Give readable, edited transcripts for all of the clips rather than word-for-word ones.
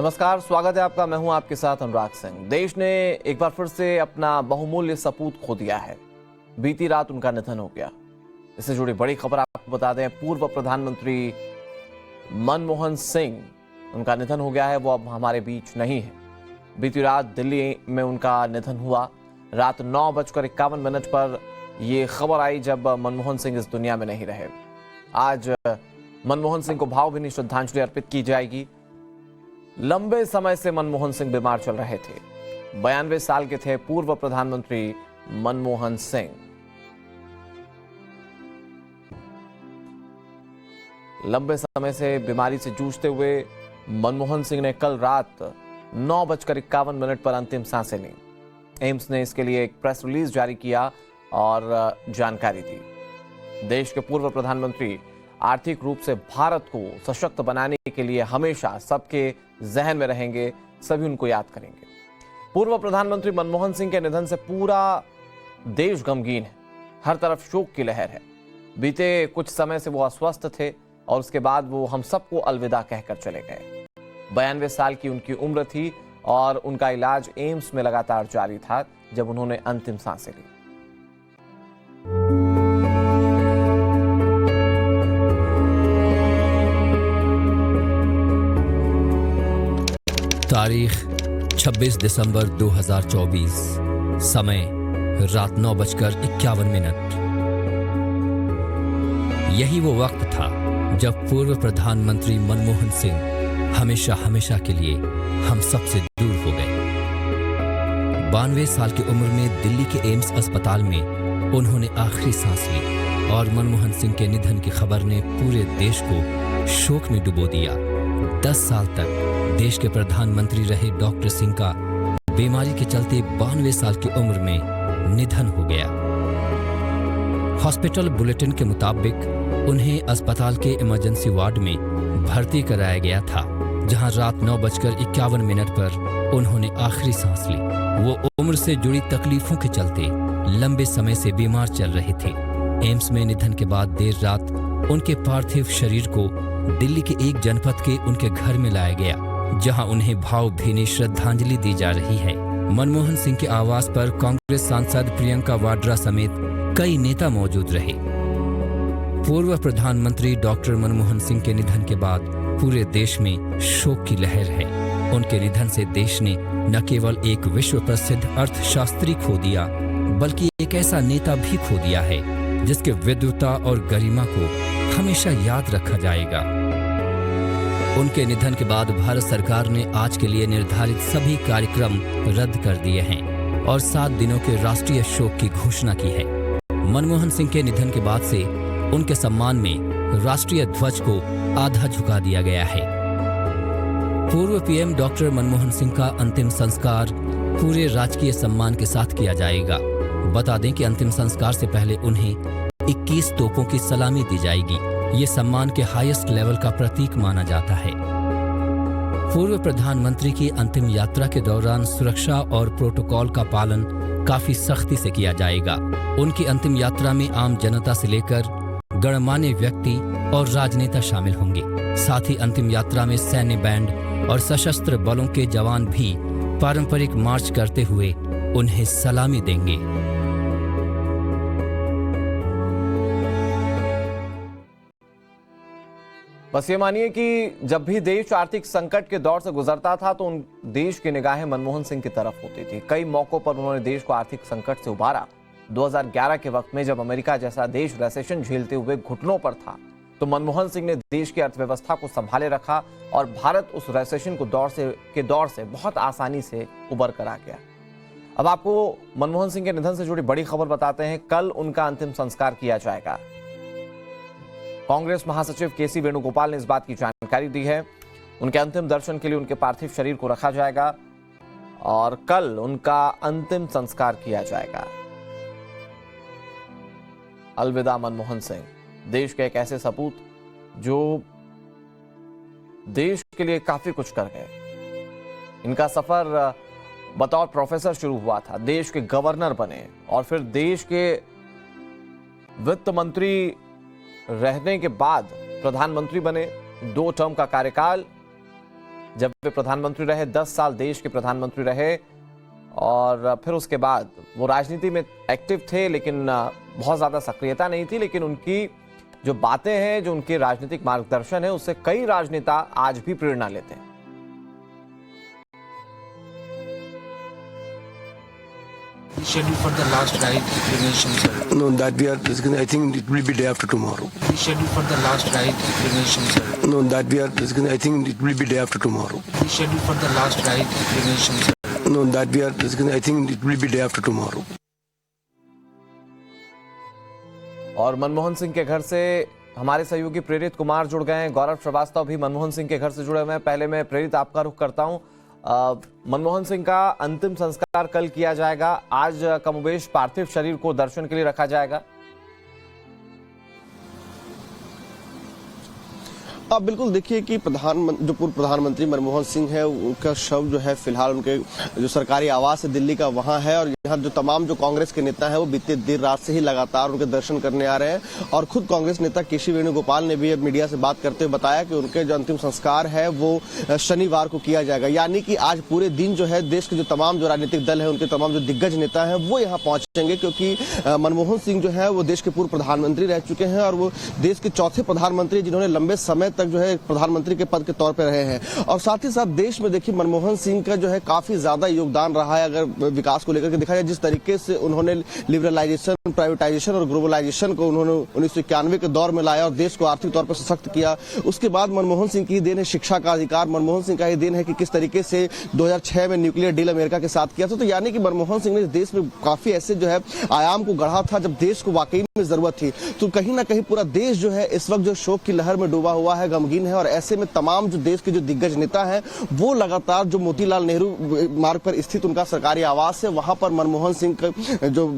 नमस्कार, स्वागत है आपका। मैं हूं आपके साथ अनुराग सिंह। देश ने एक बार फिर से अपना बहुमूल्य सपूत खो दिया है। बीती रात उनका निधन हो गया। इससे जुड़ी बड़ी खबर आपको बता दें, पूर्व प्रधानमंत्री मनमोहन सिंह, उनका निधन हो गया है। वो अब हमारे बीच नहीं है। बीती रात दिल्ली में उनका निधन हुआ। रात 9:51 पर यह खबर आई जब मनमोहन सिंह इस दुनिया में नहीं रहे। आज मनमोहन सिंह को भावभीनी श्रद्धांजलि अर्पित की जाएगी। लंबे समय से मनमोहन सिंह बीमार चल रहे थे। 92 साल के थे पूर्व प्रधानमंत्री मनमोहन सिंह। लंबे समय से बीमारी से जूझते हुए मनमोहन सिंह ने कल रात 9:51 पर अंतिम सांसें ली। एम्स ने इसके लिए एक प्रेस रिलीज जारी किया और जानकारी दी। देश के पूर्व प्रधानमंत्री आर्थिक रूप से भारत को सशक्त बनाने के लिए हमेशा सबके जहन में रहेंगे। सभी उनको याद करेंगे। पूर्व प्रधानमंत्री मनमोहन सिंह के निधन से पूरा देश गमगीन है। हर तरफ शोक की लहर है। बीते कुछ समय से वो अस्वस्थ थे और उसके बाद वो हम सबको अलविदा कहकर चले गए। 92 साल की उनकी उम्र थी और उनका इलाज एम्स में लगातार जारी था जब उन्होंने अंतिम सांसें ली। तारीख 26 दिसंबर 2024, समय रात 9:51। यही वो वक्त था जब पूर्व प्रधानमंत्री मनमोहन सिंह हमेशा हमेशा के लिए हम सबसे दूर हो गए। 92 साल की उम्र में दिल्ली के एम्स अस्पताल में उन्होंने आखिरी सांस ली और मनमोहन सिंह के निधन की खबर ने पूरे देश को शोक में डुबो दिया। 10 साल तक देश के प्रधानमंत्री रहे डॉक्टर सिंह का बीमारी के चलते 92 साल की उम्र में निधन हो गया। हॉस्पिटल बुलेटिन के मुताबिक उन्हें अस्पताल के इमरजेंसी वार्ड में भर्ती कराया गया था, जहां रात 9:51 पर उन्होंने आखिरी सांस ली। वो उम्र से जुड़ी तकलीफों के चलते लंबे समय से बीमार चल रहे थे। एम्स में निधन के बाद देर रात उनके पार्थिव शरीर को दिल्ली के एक जनपद के उनके घर में लाया गया, जहां उन्हें भावभीनी श्रद्धांजलि दी जा रही है। मनमोहन सिंह के आवास पर कांग्रेस सांसद प्रियंका वाड्रा समेत कई नेता मौजूद रहे। पूर्व प्रधानमंत्री डॉक्टर मनमोहन सिंह के निधन के बाद पूरे देश में शोक की लहर है। उनके निधन से देश ने न केवल एक विश्व प्रसिद्ध अर्थशास्त्री खो दिया, बल्कि एक ऐसा नेता भी खो दिया है जिसके विद्वता और गरिमा को हमेशा याद रखा जाएगा। उनके निधन के बाद भारत सरकार ने आज के लिए निर्धारित सभी कार्यक्रम रद्द कर दिए हैं और 7 दिनों के राष्ट्रीय शोक की घोषणा की है। मनमोहन सिंह के निधन के बाद से उनके सम्मान में राष्ट्रीय ध्वज को आधा झुका दिया गया है। पूर्व पीएम डॉक्टर मनमोहन सिंह का अंतिम संस्कार पूरे राजकीय सम्मान के साथ किया जाएगा। बता दें कि अंतिम संस्कार से पहले उन्हें 21 तोपों की सलामी दी जाएगी। ये सम्मान के हाईएस्ट लेवल का प्रतीक माना जाता है। पूर्व प्रधानमंत्री की अंतिम यात्रा के दौरान सुरक्षा और प्रोटोकॉल का पालन काफी सख्ती से किया जाएगा। उनकी अंतिम यात्रा में आम जनता से लेकर गणमान्य व्यक्ति और राजनेता शामिल होंगे। साथ ही अंतिम यात्रा में सैन्य बैंड और सशस्त्र बलों के जवान भी पारंपरिक मार्च करते हुए उन्हें सलामी देंगे। बस ये मानिए कि जब भी देश आर्थिक संकट के दौर से गुजरता था तो उन देश की निगाहें मनमोहन सिंह की तरफ होती थी। कई मौकों पर उन्होंने देश को आर्थिक संकट से उबारा। 2011 के वक्त में जब अमेरिका जैसा देश रिसेशन झेलते हुए घुटनों पर था, तो मनमोहन सिंह ने देश की अर्थव्यवस्था को संभाले रखा और भारत उस रिसेशन के दौर से बहुत आसानी से उबर कर आ गया। अब आपको मनमोहन सिंह के निधन से जुड़ी बड़ी खबर बताते हैं। कल उनका अंतिम संस्कार किया जाएगा। कांग्रेस महासचिव केसी वेणुगोपाल ने इस बात की जानकारी दी है। उनके अंतिम दर्शन के लिए उनके पार्थिव शरीर को रखा जाएगा और कल उनका अंतिम संस्कार किया जाएगा। अलविदा मनमोहन सिंह, देश के एक ऐसे सपूत जो देश के लिए काफी कुछ कर गए। इनका सफर बतौर प्रोफेसर शुरू हुआ था, देश के गवर्नर बने और फिर देश के वित्त मंत्री रहने के बाद प्रधानमंत्री बने। 2 टर्म का कार्यकाल जब वे प्रधानमंत्री रहे, 10 साल देश के प्रधानमंत्री रहे और फिर उसके बाद वो राजनीति में एक्टिव थे, लेकिन बहुत ज़्यादा सक्रियता नहीं थी। लेकिन उनकी जो बातें हैं, जो उनके राजनीतिक मार्गदर्शन है, उससे कई राजनेता आज भी प्रेरणा लेते हैं। Scheduled for the last ride cremation, sir. No, that we are discussing. I think it will be day after tomorrow. Scheduled for the last ride cremation, sir. No, that we are discussing. I think it will be day after tomorrow. Scheduled for the last ride cremation, sir. No, that we are discussing. I think it will be day after tomorrow. और मनमोहन सिंह के घर से हमारे सहयोगी प्रेरित कुमार जुड़ गए हैं। गौरव श्रीवास्तव भी मनमोहन सिंह के घर से जुड़े हुए हैं। पहले मैं प्रेरित आपका रुख करता हूं। मनमोहन सिंह का अंतिम संस्कार कल किया जाएगा। आज कमोबेश पार्थिव शरीर को दर्शन के लिए रखा जाएगा। आप बिल्कुल देखिए कि जो पूर्व प्रधानमंत्री मनमोहन सिंह है, उनका शव जो है फिलहाल उनके जो सरकारी आवास है दिल्ली का वहां है। और यहाँ जो तमाम जो कांग्रेस के नेता है वो बीते देर रात से ही लगातार उनके दर्शन करने आ रहे हैं। और खुद कांग्रेस नेता केसी वेणुगोपाल ने भी अब मीडिया से बात करते हुए बताया कि उनके जो अंतिम संस्कार है वो शनिवार को किया जाएगा। यानी कि आज पूरे दिन जो है देश के जो तमाम जो राजनीतिक दल है, उनके तमाम जो दिग्गज नेता है वो यहाँ पहुंचेंगे, क्योंकि मनमोहन सिंह जो है वो देश के पूर्व प्रधानमंत्री रह चुके हैं और वो देश के चौथे प्रधानमंत्री जिन्होंने लंबे समय तक जो है प्रधानमंत्री के पद के तौर पर रहे हैं। और साथ ही साथ देश में देखिए मनमोहन सिंह का जो है काफी ज्यादा योगदान रहा है। अगर विकास को लेकर के देखा जाए, जिस तरीके से उन्होंने लिबरलाइजेशन, प्राइवेटाइजेशन और ग्लोबलाइजेशन को उन्होंने 1991 के दौर में लाया और देश को आर्थिक तौर पर सशक्त किया। उसके बाद मनमोहन सिंह की देन है शिक्षा का अधिकार, मनमोहन सिंह का ही देन है कि किस तरीके से 2006 में न्यूक्लियर डील अमेरिका के साथ किया था। तो यानी कि मनमोहन सिंह ने देश में काफी ऐसे जो है आयाम को गढ़ा था जब देश को वाकई में जरूरत थी। तो कहीं ना कहीं पूरा देश जो है इस वक्त जो शोक की लहर में डूबा हुआ है, गमगीन है। और ऐसे में तमाम जो देश के जो दिग्गज नेता हैं वो लगातार जो मोतीलाल नेहरू मार्ग पर स्थित उनका सरकारी आवास है वहां पर मनमोहन सिंह का जो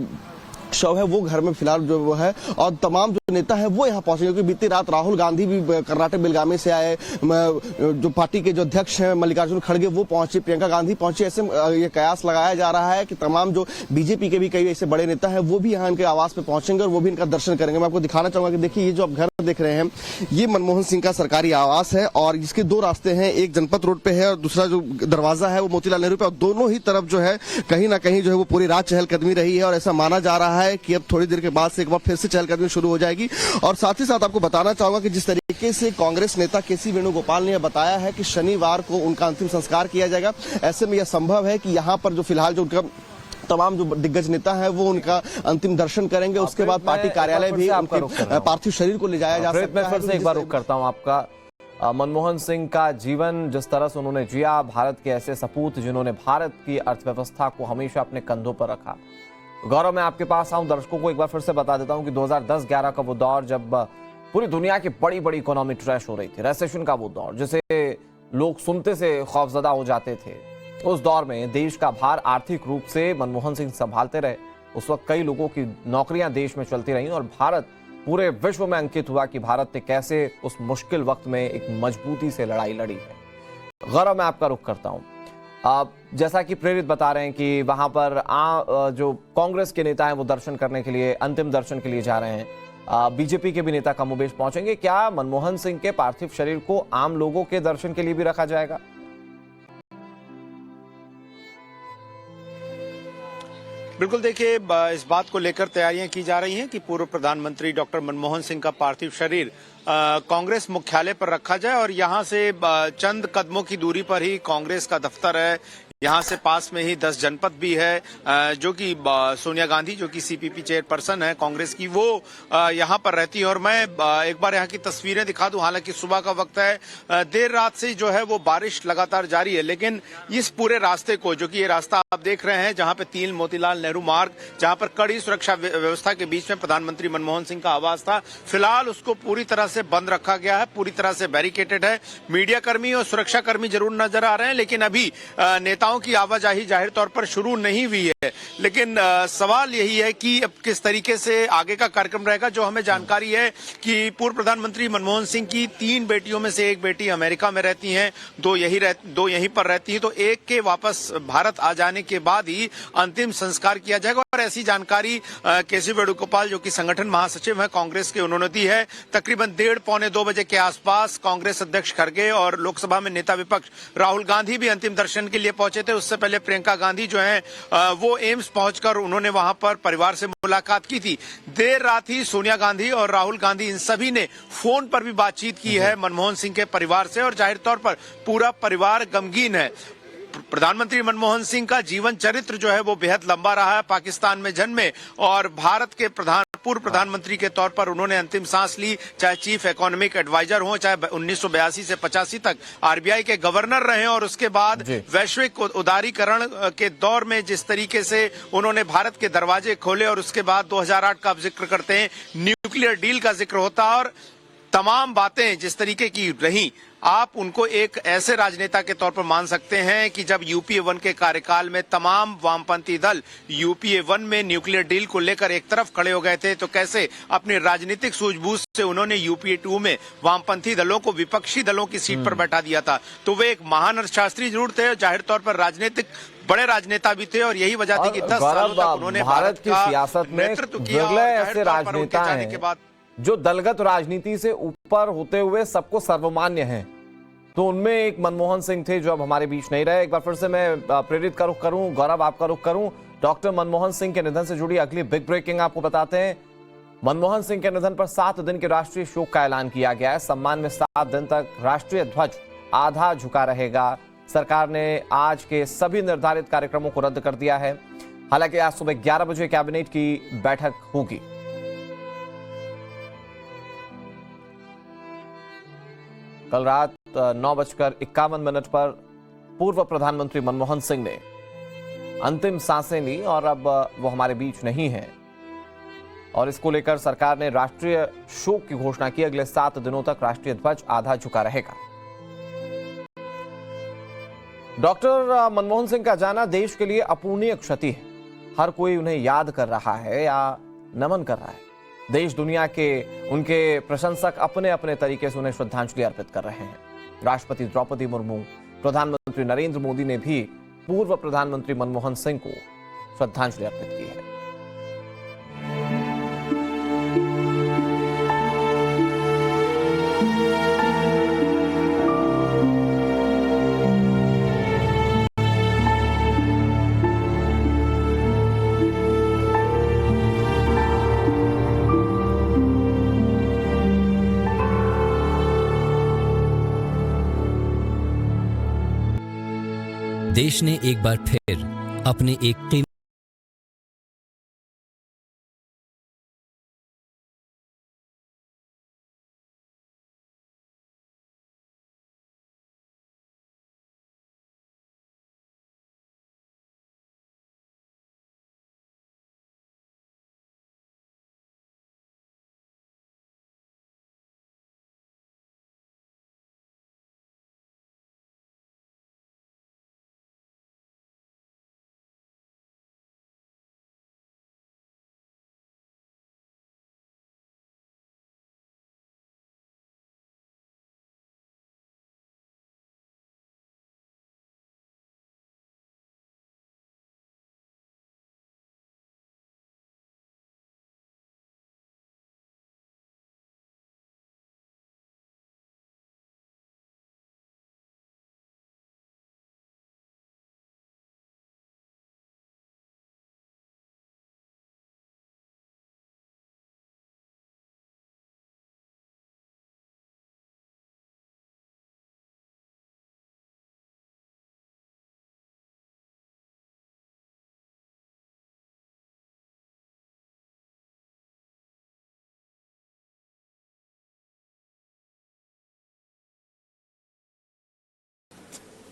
शव है वो घर में फिलहाल जो वो है। और तमाम जो नेता है वो यहाँ पहुंचे, क्योंकि बीती रात राहुल गांधी भी कर्नाटक बेलगामी से आए, जो पार्टी के जो अध्यक्ष हैं मल्लिकार्जुन खड़गे वो पहुंचे, प्रियंका गांधी पहुंची। ऐसे ये कयास लगाया जा रहा है कि तमाम जो बीजेपी के भी कई ऐसे बड़े नेता हैं वो भी यहाँ इनके आवास पे पहुंचेंगे और वो भी इनका दर्शन करेंगे। मैं आपको दिखाना चाहूंगा कि देखिए ये जो आप घर देख रहे हैं ये मनमोहन सिंह का सरकारी आवास है और इसके दो रास्ते हैं, एक जनपथ रोड पे है और दूसरा जो दरवाजा है वो मोतीलाल नेहरू पे। और दोनों ही तरफ जो है कहीं ना कहीं जो है वो पूरी रात चहलकदमी रही है और ऐसा माना जा रहा है कि अब थोड़ी देर के बाद से एक बार फिर से चहलकदमी शुरू हो जाएगी। और साथ ही साथ आपको बताना चाहूंगा कि जिस तरीके से कांग्रेस नेता केसी वेणुगोपाल ने बताया है कि शनिवार को उनका अंतिम संस्कार किया जाएगा, ऐसे में यह संभव है कि यहाँ पर जो फिलहाल जो उनका तमाम जो दिग्गज नेता है वो उनका अंतिम दर्शन करेंगे। उसके बाद पार्टी कार्यालय भी उनके पार्थिव शरीर को ले जाया जा सकता है। मैं फिर से एक बार रुक करता हूं आपका। मनमोहन सिंह का जीवन, जिस तरह से उन्होंने जिया, भारत के ऐसे सपूत जिन्होंने भारत की अर्थव्यवस्था को हमेशा अपने कंधों पर रखा। गौरव, मैं आपके पास आऊं, दर्शकों को एक बार फिर से बता देता हूं कि 2010-11 का वो दौर जब पूरी दुनिया की बड़ी बड़ी इकोनॉमी क्रैश हो रही थी, रेसेशन का वो दौर जिसे लोग सुनते से खौफजदा हो जाते थे, उस दौर में देश का भार आर्थिक रूप से मनमोहन सिंह संभालते रहे। उस वक्त कई लोगों की नौकरियां देश में चलती रहीं और भारत पूरे विश्व में अंकित हुआ कि भारत ने कैसे उस मुश्किल वक्त में एक मजबूती से लड़ाई लड़ी है। गौरव, मैं आपका रुख करता हूं। जैसा कि प्रेरित बता रहे हैं कि वहां पर जो कांग्रेस के नेता हैं वो दर्शन करने के लिए, अंतिम दर्शन के लिए जा रहे हैं। बीजेपी के भी नेता कमोबेश पहुंचेंगे। क्या मनमोहन सिंह के पार्थिव शरीर को आम लोगों के दर्शन के लिए भी रखा जाएगा? बिल्कुल, देखिए इस बात को लेकर तैयारियां की जा रही हैं कि पूर्व प्रधानमंत्री डॉक्टर मनमोहन सिंह का पार्थिव शरीर कांग्रेस मुख्यालय पर रखा जाए और यहां से चंद कदमों की दूरी पर ही कांग्रेस का दफ्तर है। यहाँ से पास में ही 10 जनपद भी है जो कि सोनिया गांधी, जो कि सीपीपी चेयरपर्सन है कांग्रेस की, वो यहाँ पर रहती है। और मैं एक बार यहाँ की तस्वीरें दिखा दूं। हालांकि सुबह का वक्त है, देर रात से जो है वो बारिश लगातार जारी है, लेकिन इस पूरे रास्ते को, जो कि ये रास्ता आप देख रहे हैं जहाँ पे 3 मोतीलाल नेहरू मार्ग, जहाँ पर कड़ी सुरक्षा व्यवस्था के बीच में प्रधानमंत्री मनमोहन सिंह का आवास था, फिलहाल उसको पूरी तरह से बंद रखा गया है, पूरी तरह से बैरिकेटेड है। मीडिया कर्मी और सुरक्षा कर्मी जरूर नजर आ रहे हैं, लेकिन अभी नेताओं नेताओं की आवाजाही जाहिर तौर पर शुरू नहीं हुई है, लेकिन सवाल यही है कि अब किस तरीके से आगे का कार्यक्रम रहेगा। जो हमें जानकारी है कि पूर्व प्रधानमंत्री मनमोहन सिंह की 3 बेटियों में से एक बेटी अमेरिका में रहती हैं, 2 यहीं पर रहती हैं, तो एक के वापस भारत आ जाने के बाद ही अंतिम संस्कार किया जाएगा। और ऐसी जानकारी केसी वेणुगोपाल जो कि संगठन महासचिव है कांग्रेस के, उन्होंने दी है। तकरीबन 1:30-2 बजे के आसपास कांग्रेस अध्यक्ष खड़गे और लोकसभा में नेता विपक्ष राहुल गांधी भी अंतिम दर्शन के लिए पहुंचे थे। उससे पहले प्रियंका गांधी जो है वो एम्स पहुंचकर उन्होंने वहां पर परिवार से मुलाकात की थी। देर रात ही सोनिया गांधी और राहुल गांधी इन सभी ने फोन पर भी बातचीत की है मनमोहन सिंह के परिवार से, और जाहिर तौर पर पूरा परिवार गमगीन है। प्रधानमंत्री मनमोहन सिंह का जीवन चरित्र जो है वो बेहद लंबा रहा है। पाकिस्तान में जन्मे और भारत के पूर्व प्रधानमंत्री के तौर पर उन्होंने अंतिम सांस ली, चाहे चीफ इकोनॉमिक एडवाइजर हो, चाहे 1982 से 85 तक आरबीआई के गवर्नर रहे, और उसके बाद वैश्विक उदारीकरण के दौर में जिस तरीके से उन्होंने भारत के दरवाजे खोले, और उसके बाद 2008 का आप जिक्र करते हैं, न्यूक्लियर डील का जिक्र होता, और तमाम बातें जिस तरीके की रही, आप उनको एक ऐसे राजनेता के तौर पर मान सकते हैं कि जब यूपीए 1 के कार्यकाल में तमाम वामपंथी दल यूपीए 1 में न्यूक्लियर डील को लेकर एक तरफ खड़े हो गए थे, तो कैसे अपनी राजनीतिक सूझबूझ से उन्होंने यूपीए 2 में वामपंथी दलों को विपक्षी दलों की सीट पर बैठा दिया था। तो वे एक महान अर्थशास्त्री जरूर थे, जाहिर तौर पर राजनीतिक बड़े राजनेता भी थे, और यही वजह थी कि 10 सालों तक उन्होंने भारत की सियासत में नेतृत्व किया। ऐसे राजनेता हैं जो दलगत राजनीति से ऊपर होते हुए सबको सर्वमान्य हैं, तो उनमें एक मनमोहन सिंह थे जो अब हमारे बीच नहीं रहे। एक बार फिर से मैं प्रेरित का रुख करूं, गौरव आपका रुख करूं, डॉक्टर मनमोहन सिंह के निधन से जुड़ी अगली बिग ब्रेकिंग आपको बताते हैं। मनमोहन सिंह के निधन पर 7 दिन के राष्ट्रीय शोक का ऐलान किया गया है। सम्मान में 7 दिन तक राष्ट्रीय ध्वज आधा झुका रहेगा। सरकार ने आज के सभी निर्धारित कार्यक्रमों को रद्द कर दिया है। हालांकि आज सुबह 11 बजे कैबिनेट की बैठक होगी। कल रात 9:51 पर पूर्व प्रधानमंत्री मनमोहन सिंह ने अंतिम सांसें ली और अब वो हमारे बीच नहीं है, और इसको लेकर सरकार ने राष्ट्रीय शोक की घोषणा की। अगले 7 दिनों तक राष्ट्रीय ध्वज आधा झुका रहेगा। डॉक्टर मनमोहन सिंह का जाना देश के लिए अपूरणीय क्षति है। हर कोई उन्हें याद कर रहा है या नमन कर रहा है। देश दुनिया के उनके प्रशंसक अपने अपने तरीके से उन्हें श्रद्धांजलि अर्पित कर रहे हैं। राष्ट्रपति द्रौपदी मुर्मू, प्रधानमंत्री नरेंद्र मोदी ने भी पूर्व प्रधानमंत्री मनमोहन सिंह को श्रद्धांजलि अर्पित की है। देश ने एक बार फिर अपने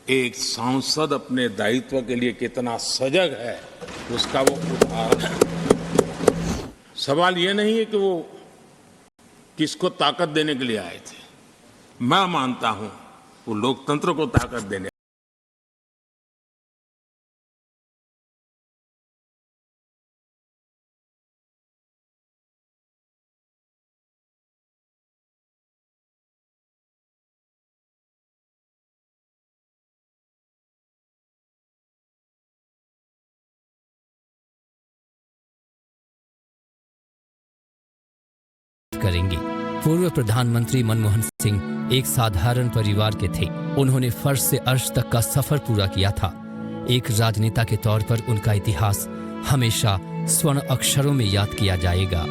एक सांसद अपने दायित्व के लिए कितना सजग है उसका वो उदाहरण है। सवाल ये नहीं है कि वो किसको ताकत देने के लिए आए थे। मैं मानता हूं वो लोकतंत्र को ताकत देने करेंगे। पूर्व प्रधानमंत्री मनमोहन सिंह एक साधारण परिवार के थे। उन्होंने फर्श से अर्श तक का सफर पूरा किया था। एक राजनेता के तौर पर उनका इतिहास हमेशा स्वर्ण अक्षरों में याद किया जाएगा।